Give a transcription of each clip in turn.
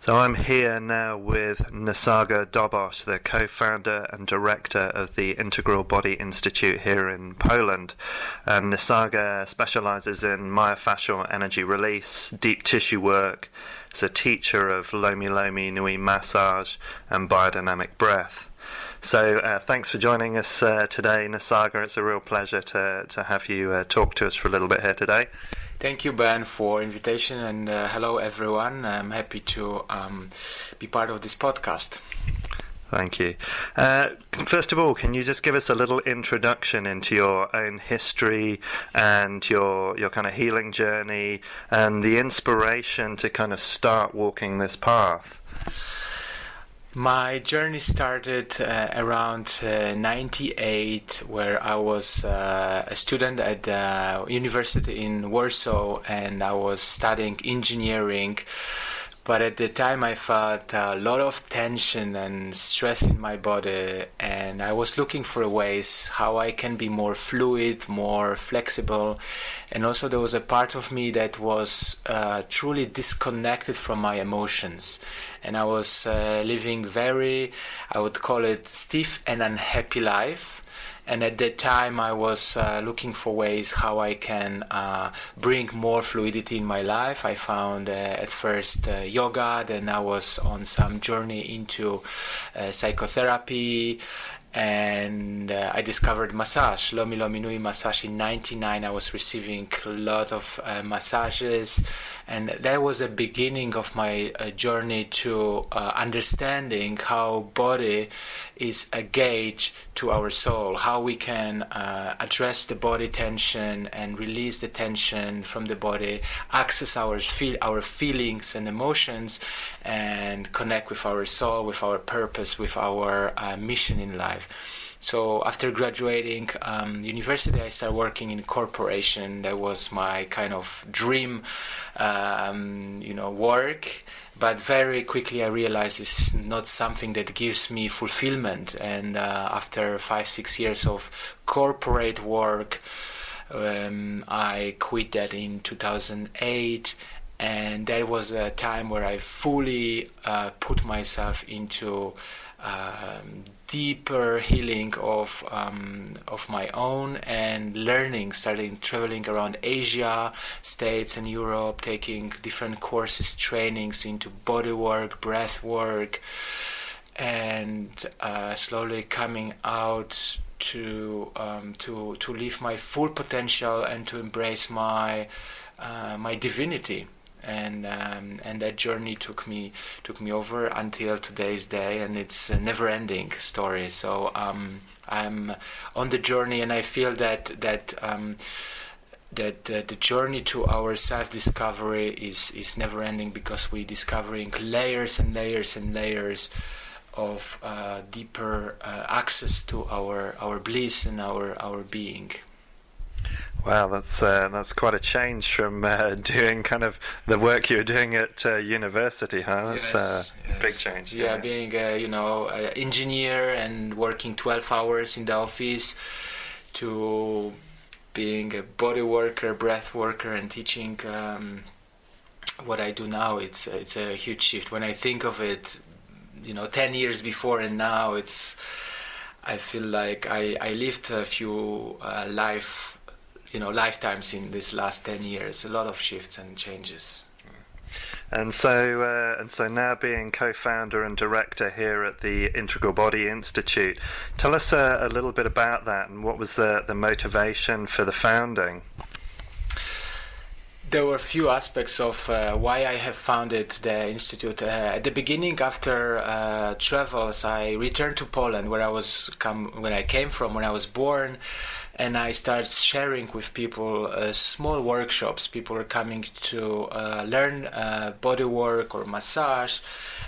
So I'm here now with Nisarga Dobosz, the co-founder and director of the Integral Body Institute here in Poland. And Nisarga specializes in myofacial energy release, deep tissue work. Is a teacher of Lomi Lomi Nui massage and biodynamic breath. So thanks for joining us today, Nisarga. It's a real pleasure to have you talk to us for a little bit here today. Thank you, Ben, for invitation, and hello, everyone. I'm happy to be part of this podcast. Thank you. First of all, can you just give us a little introduction into your own history and your kind of healing journey and the inspiration to kind of start walking this path? My journey started around 98, where I was a student at the university in Warsaw, and I was studying engineering. But at the time I felt a lot of tension and stress in my body, and I was looking for ways how I can be more fluid, more flexible. And also there was a part of me that was truly disconnected from my emotions. And I was living very, I would call it, stiff and unhappy life. And at that time I was looking for ways how I can bring more fluidity in my life. I found at first yoga, then I was on some journey into psychotherapy, and I discovered massage, Lomi Lomi Nui massage in 99. I was receiving a lot of massages, and that was a beginning of my journey to understanding how body is a gauge to our soul, how we can address the body tension and release the tension from the body, access our feelings and emotions, and connect with our soul, with our purpose, with our mission in life. So after graduating university, I started working in corporation. That was my kind of dream, work. But very quickly I realized it's not something that gives me fulfillment. And after 5-6 years of corporate work, I quit that in 2008. And that was a time where I fully put myself into deeper healing of my own, and learning, starting traveling around Asia, States and Europe, taking different courses, trainings into bodywork, breath work, and slowly coming out to live my full potential and to embrace my divinity. And that journey took me over until today's day, and it's a never-ending story. So I'm on the journey, and I feel that the journey to our self-discovery is never-ending, because we're discovering layers and layers and layers of deeper access to our bliss and our being. Wow, that's quite a change from doing kind of the work you were doing at university, huh? That's yes. Big change. Yeah, being an engineer and working 12 hours in the office, to being a body worker, breath worker, and teaching what I do now. It's a huge shift. When I think of it, 10 years before and now, I feel like I lived a few lifetimes in this last 10 years, a lot of shifts and changes. And so now being co-founder and director here at the Integral Body Institute, tell us a little bit about that, and what was the motivation for the founding? There were a few aspects of why I have founded the Institute. At the beginning, after travels, I returned to Poland, where I came from, when I was born, and I started sharing with people small workshops. People were coming to learn body work or massage,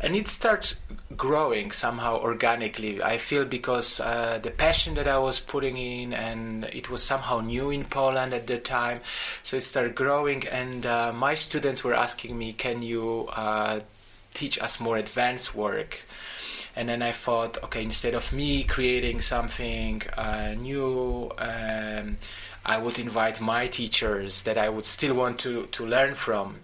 and it started growing somehow organically. I feel because the passion that I was putting in, and it was somehow new in Poland at the time, so it started growing. And my students were asking me, can you teach us more advanced work? And then I thought, okay, instead of me creating something new, I would invite my teachers that I would still want to learn from.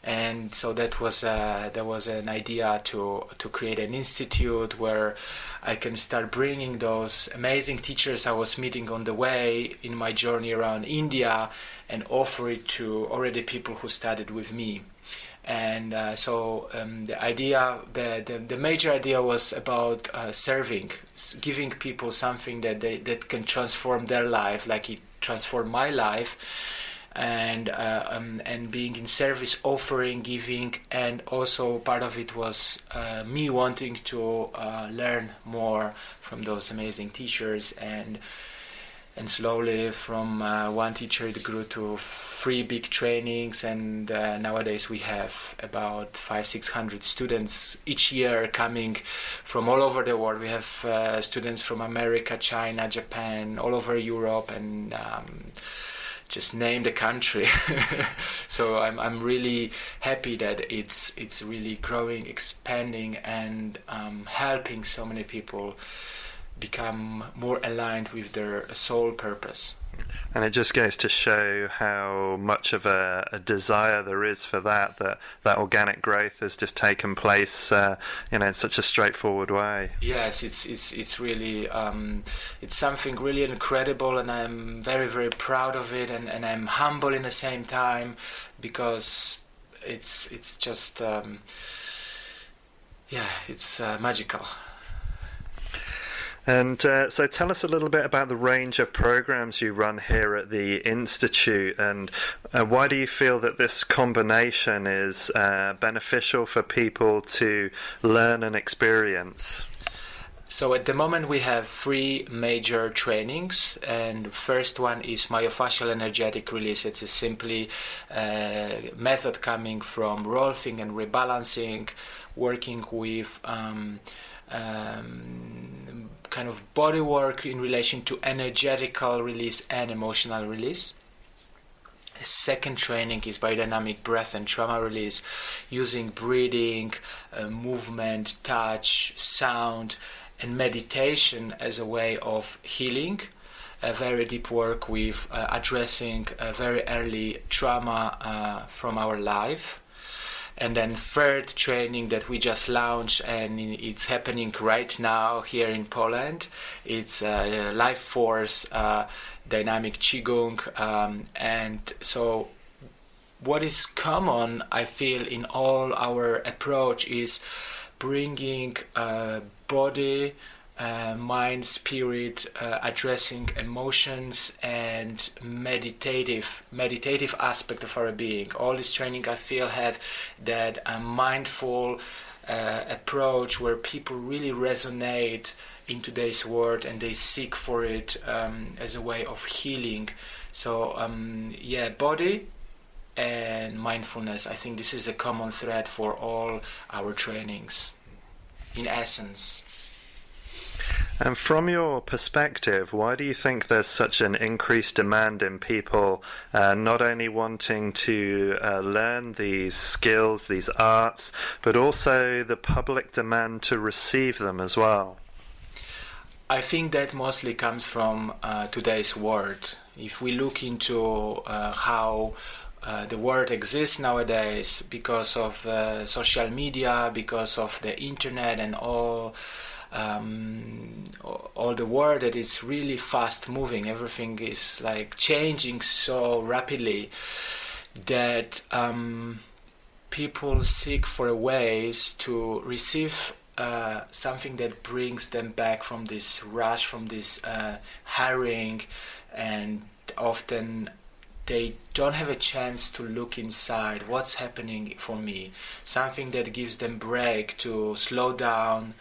And so there was an idea to create an institute where I can start bringing those amazing teachers I was meeting on the way in my journey around India and offer it to already people who studied with me. And the idea, the major idea was about serving, giving people something that can transform their life, like it transformed my life. And being in service, offering, giving, and also part of it was me wanting to learn more from those amazing teachers, and slowly from one teacher it grew to 3 big trainings, and nowadays we have about 500-600 students each year coming from all over the world. We have students from America, China, Japan, all over Europe, and just name the country. So I'm really happy that it's really growing, expanding, and helping so many people become more aligned with their soul purpose. And it just goes to show how much of a desire there is for that organic growth has just taken place, in such a straightforward way. Yes, it's really it's something really incredible, and I'm very, very proud of it, and I'm humble in the same time, because it's just it's magical. And so tell us a little bit about the range of programs you run here at the Institute, and why do you feel that this combination is beneficial for people to learn and experience? So at the moment we have 3 major trainings, and the first one is myofacial energetic release. It's a simply method coming from rolfing and rebalancing, working with kind of bodywork in relation to energetical release and emotional release. The second training is biodynamic breath and trauma release, using breathing, movement, touch, sound, and meditation as a way of healing. A very deep work with addressing a very early trauma from our life. And then third training that we just launched, and it's happening right now here in Poland. It's LifeForce Dynamic Qigong. And so what is common, I feel, in all our approach is bringing body, mind, spirit, addressing emotions and meditative aspect of our being. All this training, I feel, have that mindful approach where people really resonate in today's world, and they seek for it as a way of healing. So body and mindfulness, I think this is a common thread for all our trainings, in essence. And from your perspective, why do you think there's such an increased demand in people not only wanting to learn these skills, these arts, but also the public demand to receive them as well? I think that mostly comes from today's world. If we look into how the world exists nowadays, because of social media, because of the internet, and all the world that is really fast moving, everything is like changing so rapidly that people seek for ways to receive something that brings them back from this rush, from this hurrying, and often they don't have a chance to look inside what's happening for me, something that gives them break to slow down,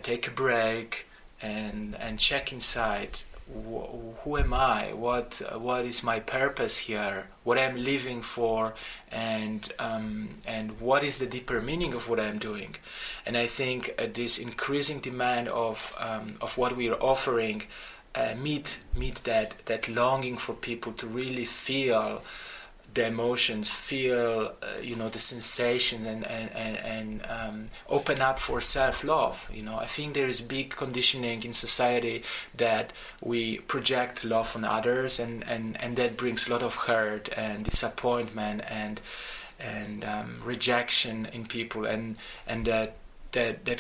take a break, and check inside. Who am I? What is my purpose here? What I'm living for, and what is the deeper meaning of what I'm doing? And I think this increasing demand of what we are offering meet that longing for people to really feel the emotions, feel the sensation, and open up for self-love. I think there is big conditioning in society that we project love on others, and that brings a lot of hurt and disappointment, rejection in people, and that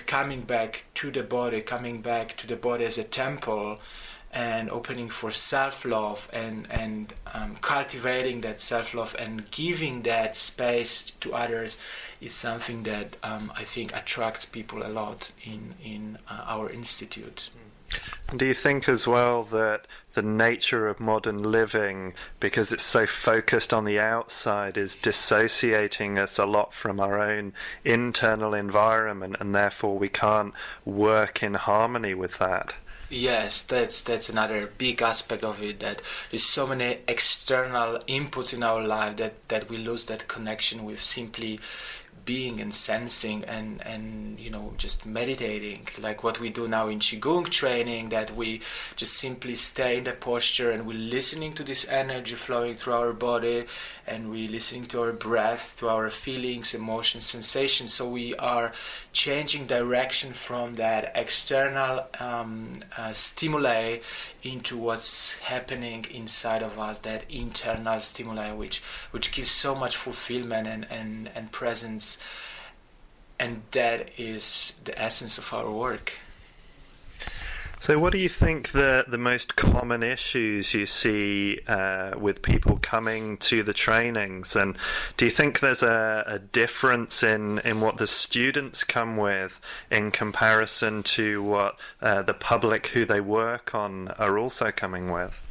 coming back to the body as a temple, and opening for self-love, and cultivating that self-love and giving that space to others is something that I think attracts people a lot in our institute. Do you think as well that the nature of modern living, because it's so focused on the outside, is dissociating us a lot from our own internal environment, and therefore we can't work in harmony with that? Yes, that's another big aspect of it, that there's so many external inputs in our life that we lose that connection with simply being and sensing and just meditating, like what we do now in Qigong training, that we just simply stay in the posture and we're listening to this energy flowing through our body, and we're listening to our breath, to our feelings, emotions, sensations. So we are changing direction from that external stimuli into what's happening inside of us, that internal stimuli, which gives so much fulfillment and presence, and that is the essence of our work. So what do you think the most common issues you see with people coming to the trainings, and do you think there's a difference in what the students come with in comparison to what the public who they work on are also coming with?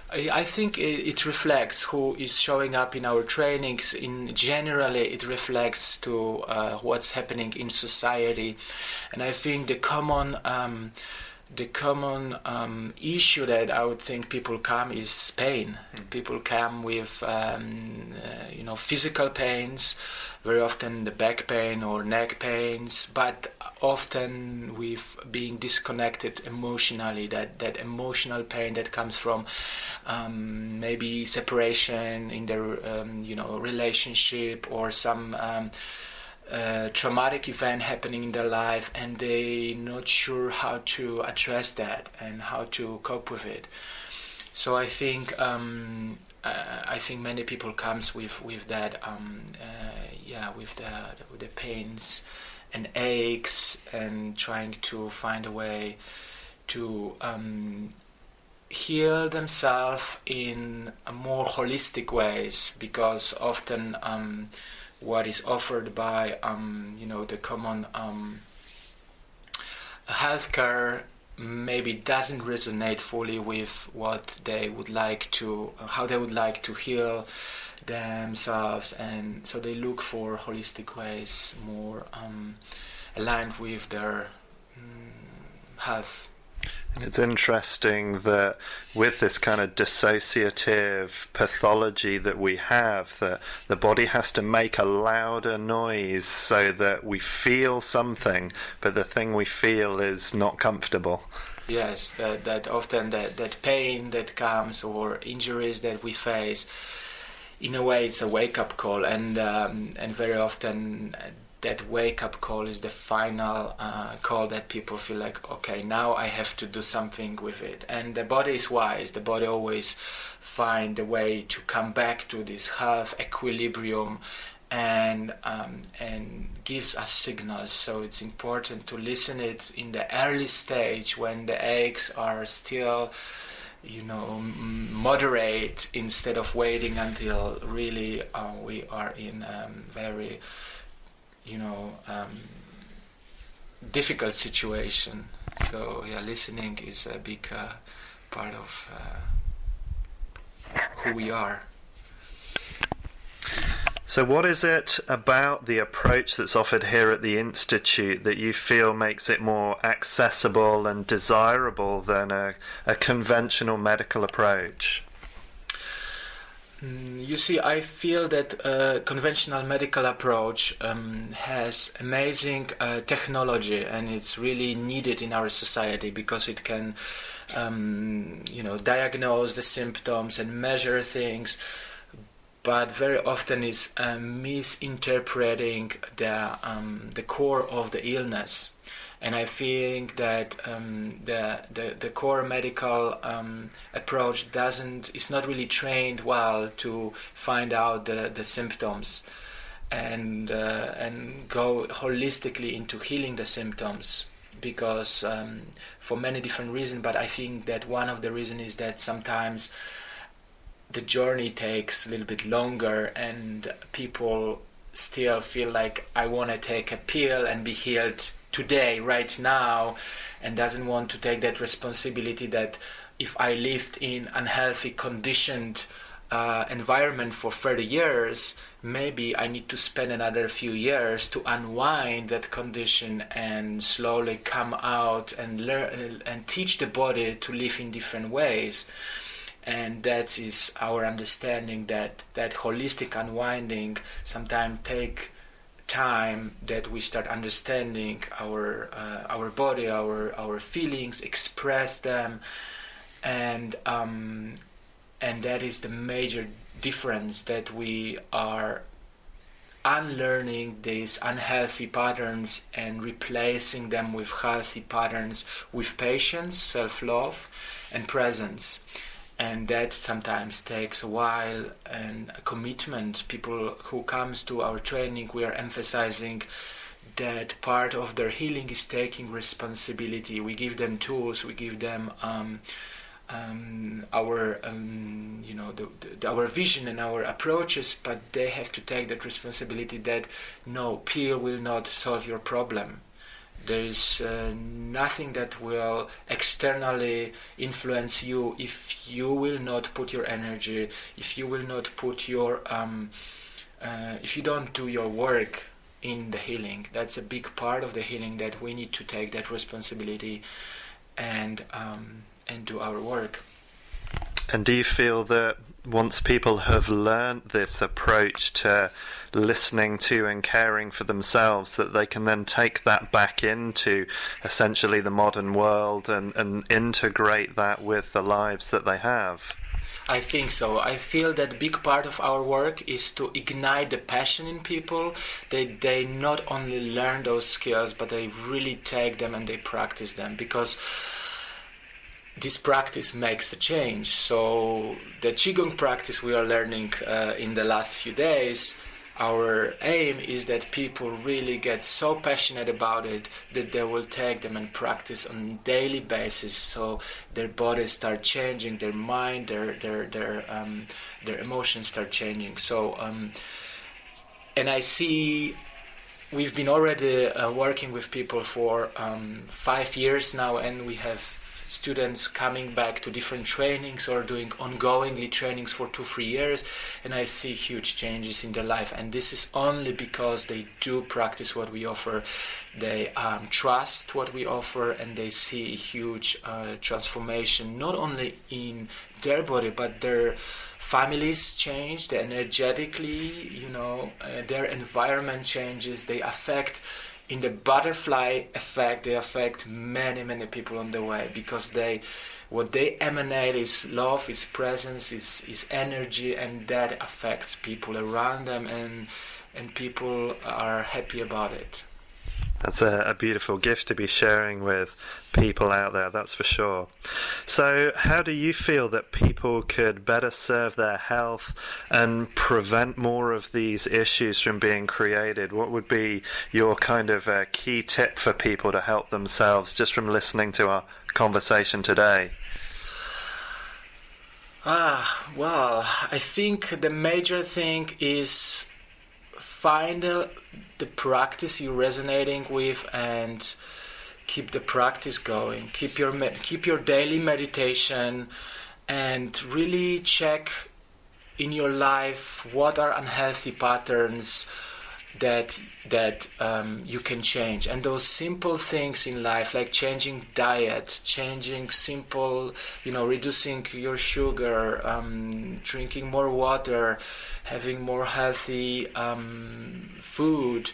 I think it reflects who is showing up in our trainings. Generally, it reflects to what's happening in society, and I think the common issue that I would think people come is pain. People come with physical pains, very often the back pain or neck pains, but often with being disconnected emotionally, that emotional pain that comes from maybe separation in their relationship, or some traumatic event happening in their life, and they're not sure how to address that and how to cope with it. So I think many people comes with that with the pains and aches, and trying to find a way to heal themselves in a more holistic ways, because often what is offered by the common healthcare maybe doesn't resonate fully with what they would like to, how they would like to heal themselves, and so they look for holistic ways more aligned with their health. It's interesting that with this kind of dissociative pathology that we have, that the body has to make a louder noise so that we feel something, but the thing we feel is not comfortable. Yes, that often that pain that comes, or injuries that we face, in a way it's a wake-up call, and very often that wake-up call is the final call that people feel like, okay, now I have to do something with it. And the body is wise. The body always finds a way to come back to this health equilibrium, and gives us signals. So it's important to listen it in the early stage, when the aches are still moderate, instead of waiting until really we are in very difficult situation. So listening is a big part of who we are. So what is it about the approach that's offered here at the Institute that you feel makes it more accessible and desirable than a conventional medical approach? You see, I feel that conventional medical approach has amazing technology, and it's really needed in our society, because it can diagnose the symptoms and measure things, but very often is misinterpreting the core of the illness. And I think that the core medical approach is not really trained well to find out the symptoms, and go holistically into healing the symptoms, because for many different reasons, but I think that one of the reasons is that sometimes the journey takes a little bit longer and people still feel like, I want to take a pill and be healed today, right now, and doesn't want to take that responsibility that if I lived in unhealthy, conditioned environment for 30 years, maybe I need to spend another few years to unwind that condition and slowly come out and learn and teach the body to live in different ways. And that is our understanding that holistic unwinding sometimes take time, that we start understanding our body, our feelings, express them, and that is the major difference, that we are unlearning these unhealthy patterns and replacing them with healthy patterns, with patience, self-love, and presence. And that sometimes takes a while and a commitment. People who comes to our training, we are emphasizing that part of their healing is taking responsibility. We give them tools, we give them our our vision and our approaches, but they have to take that responsibility that no pill will not solve your problem. There is nothing that will externally influence you if you will not put your energy, if you will not put your if you don't do your work in the healing. That's a big part of the healing, that we need to take that responsibility and do our work. And do you feel that once people have learned this approach to listening to and caring for themselves, that they can then take that back into essentially the modern world and integrate that with the lives that they have? I think so. I feel that a big part of our work is to ignite the passion in people. They not only learn those skills, but they really take them and they practice them, because this practice makes a change. So the Qigong practice we are learning in the last few days, our aim is that people really get so passionate about it that they will take them and practice on a daily basis, so their bodies start changing, their mind, their emotions start changing. So and I see we've been already working with people for 5 years now, and we have students coming back to different trainings or doing ongoingly trainings for 2-3 years, and I see huge changes in their life. And this is only because they do practice what we offer, they trust what we offer, and they see huge transformation, not only in their body, but their families change, they energetically, their environment changes, they affect. In the butterfly effect, they affect many people on the way, because what they emanate is love, is presence, is energy, and that affects people around them, and people are happy about it. That's a beautiful gift to be sharing with people out there, that's for sure. So how do you feel that people could better serve their health and prevent more of these issues from being created? What would be your kind of key tip for people to help themselves, just from listening to our conversation today? Well, I think the major thing is find the practice you're resonating with and keep the practice going. Keep your daily meditation and really check in your life what are unhealthy patterns that you can change. And those simple things in life, like changing diet, changing simple, reducing your sugar, drinking more water, having more healthy food,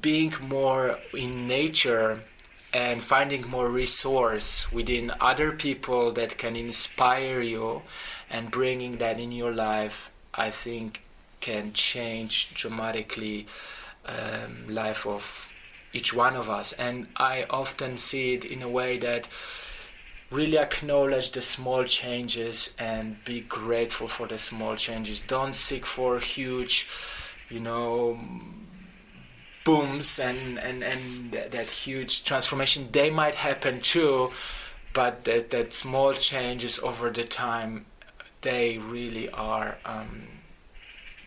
being more in nature and finding more resource within other people that can inspire you and bringing that in your life, I think can change dramatically life of each one of us. And I often see it in a way that really acknowledge the small changes and be grateful for the small changes. Don't seek for huge, booms and that huge transformation. They might happen too, but that small changes over the time, they really are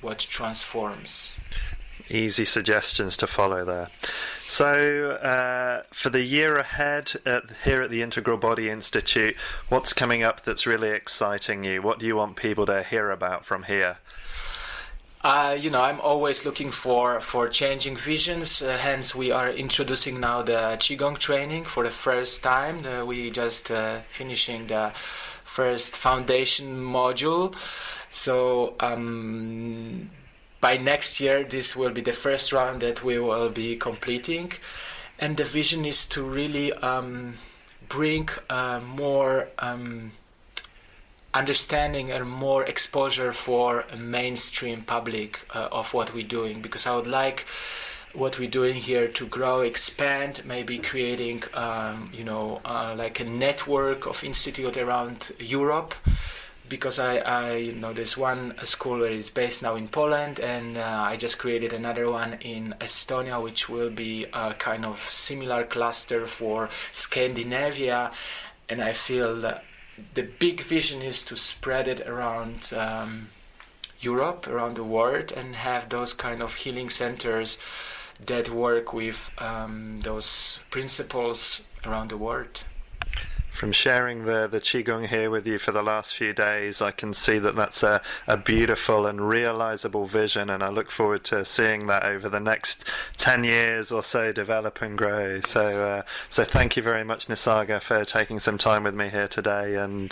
what transforms. Easy suggestions to follow there. So for the year ahead here at the Integral Body Institute, what's coming up that's really exciting you? What do you want people to hear about from here? I'm always looking for changing visions. Hence, we are introducing now the Qigong training for the first time. We just finishing the first foundation module. So by next year, this will be the first round that we will be completing. And the vision is to really bring more understanding and more exposure for a mainstream public of what we're doing, because I would like what we're doing here to grow, expand, maybe creating like a network of institute around Europe, because I there's one school that is based now in Poland, and I just created another one in Estonia, which will be a kind of similar cluster for Scandinavia, and I feel that the big vision is to spread it around Europe, around the world, and have those kind of healing centers that work with those principles around the world. From sharing the Qigong here with you for the last few days, I can see that that's a beautiful and realizable vision, and I look forward to seeing that over the next 10 years or so develop and grow. So thank you very much, Nisarga, for taking some time with me here today, and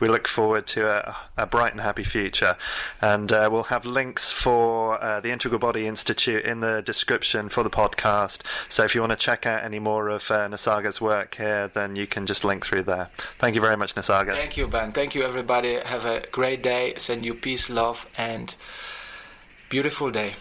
we look forward to a bright and happy future. And we'll have links for the Integral Body Institute in the description for the podcast, so if you want to check out any more of Nisarga's work here, then you can just link through there. Thank you very much, Nisarga. Thank you, Ben. Thank you, everybody. Have a great day. Send you peace, love, and beautiful day.